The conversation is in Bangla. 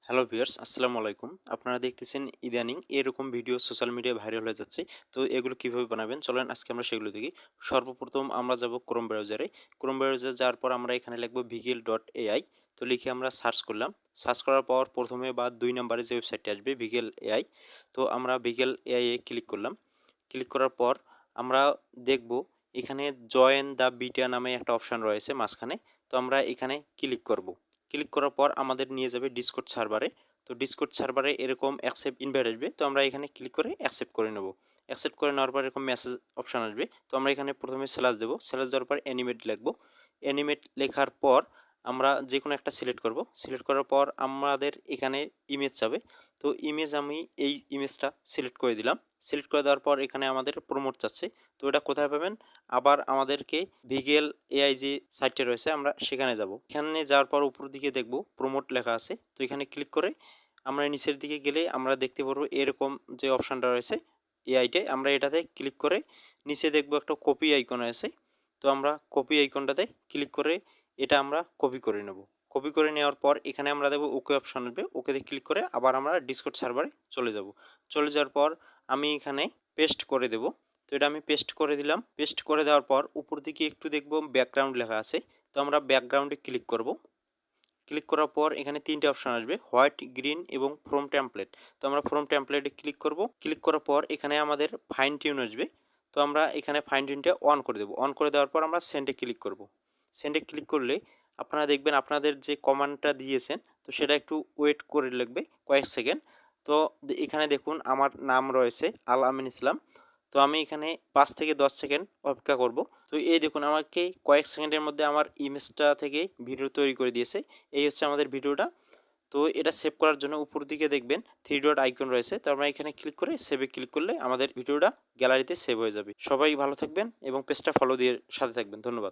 হ্যালো ভিউয়ার্স, আসসালামু আলাইকুম। আপনারা দেখতেছেন ইদানিং এরকম ভিডিও সোশ্যাল মিডিয়ায় ভাইরাল হয়ে যাচ্ছে। তো এগুলো কিভাবে বানাবেন চলেন আজকে আমরা সেগুলো দেখি। সর্বপ্রথম আমরা যাব ক্রোম ব্রাউজারে। ক্রোম ব্রাউজারে যাওয়ার পর আমরা এখানে লিখব vigil.ai। তো লিখে আমরা সার্চ করলাম। সার্চ করার পর প্রথমে বা ২ নম্বরে যে ওয়েবসাইটটি আসবে vigil AI। তো আমরা vigil AI এ ক্লিক করলাম। ক্লিক করার পর আমরা দেখব এখানে জয়েন দ্য বিটা নামে একটা অপশন রয়েছে মাঝখানে। তো আমরা এখানে ক্লিক করব। ক্লিক করার পর আমাদের নিয়ে যাবে ডিসকর্ড সার্ভারে। তো ডিসকর্ড সার্ভারে এরকম অ্যাকসেপ্ট ইনভাইট আসবে। তো আমরা এখানে ক্লিক করে অ্যাকসেপ্ট করে নেব। অ্যাকসেপ্ট করে নেওয়ার পর এরকম মেসেজ অপশন আসবে। তো আমরা এখানে প্রথমে স্ল্যাশ দেবো। স্ল্যাশ দেওয়ার পর অ্যানিমেট লিখব। অ্যানিমেট লেখার পর আমরা যে কোনো একটা সিলেক্ট করব। সিলেক্ট করার পর আমাদের এখানে ইমেজ যাবে। তো ইমেজ আমি এই ইমেজটা সিলেক্ট করে দিলাম। সিলেক্ট করে দেওয়ার পর এখানে আমাদের প্রমোট চাচ্ছে। তো এটা কোথায় পাবেন? আবার আমাদেরকে ভিগেল এআই যে সাইটটা রয়েছে আমরা সেখানে যাব। এখানে যাওয়ার পর উপর দিকে দেখব প্রমোট লেখা আছে। তো এখানে ক্লিক করে আমরা নিচের দিকে গেলে আমরা দেখতে পারবো এরকম যে অপশানটা রয়েছে এআইটায়, আমরা এটাতে ক্লিক করে নিচে দেখব একটা কপি আইকন আছে। তো আমরা কপি আইকনটাতে ক্লিক করে এটা আমরা কপি করে নেব। কপি করে নেওয়ার পর এখানে আমরা দেবো ওকে অপশন আসবে। ওকেতে ক্লিক করে আবার আমরা ডিসকর্ড সার্ভারে চলে যাব। চলে যাওয়ার পর আমি এখানে পেস্ট করে দেব। তো এটা আমি পেস্ট করে দিলাম। পেস্ট করে দেওয়ার পর উপর দিকে একটু দেখব ব্যাকগ্রাউন্ড লেখা আছে। তো আমরা ব্যাকগ্রাউন্ডে ক্লিক করব। ক্লিক করার পর এখানে 3টে অপশন আসবে, হোয়াইট, গ্রিন এবং ফ্রম টেমপ্লেট। তো আমরা ফ্রম টেমপ্লেটে ক্লিক করব। ক্লিক করার পর এখানে আমাদের ফাইন টিউন আসবে। তো আমরা এখানে ফাইন টিউনটা অন করে দেবো। অন করে দেওয়ার পর আমরা সেন্ডে ক্লিক করব। সেন্ডে ক্লিক করলে আপনারা দেখবেন আপনাদের যে কমান্ডটা দিয়েছেন তো সেটা একটু ওয়েট করে লাগবে কয়েক সেকেন্ড। তো এখানে দেখুন আমার নাম রয়েছে আল আমিন ইসলাম। তো আমি এখানে 5 থেকে 10 সেকেন্ড অপেক্ষা করব। তো এই দেখুন আমাকে কয়েক সেকেন্ডের মধ্যে আমার ইমেজটা থেকে ভিডিও তৈরি করে দিয়েছে। এই হচ্ছে আমাদের ভিডিওটা। তো এটা সেভ করার জন্য উপর দিকে দেখবেন 3 ডট আইকন রয়েছে। তো আমরা এখানে ক্লিক করে সেভে ক্লিক করলে আমাদের ভিডিওটা গ্যালারিতে সেভ হয়ে যাবে। সবাই ভালো থাকবেন এবং পেজটা ফলো দিয়ে সাথে থাকবেন। ধন্যবাদ।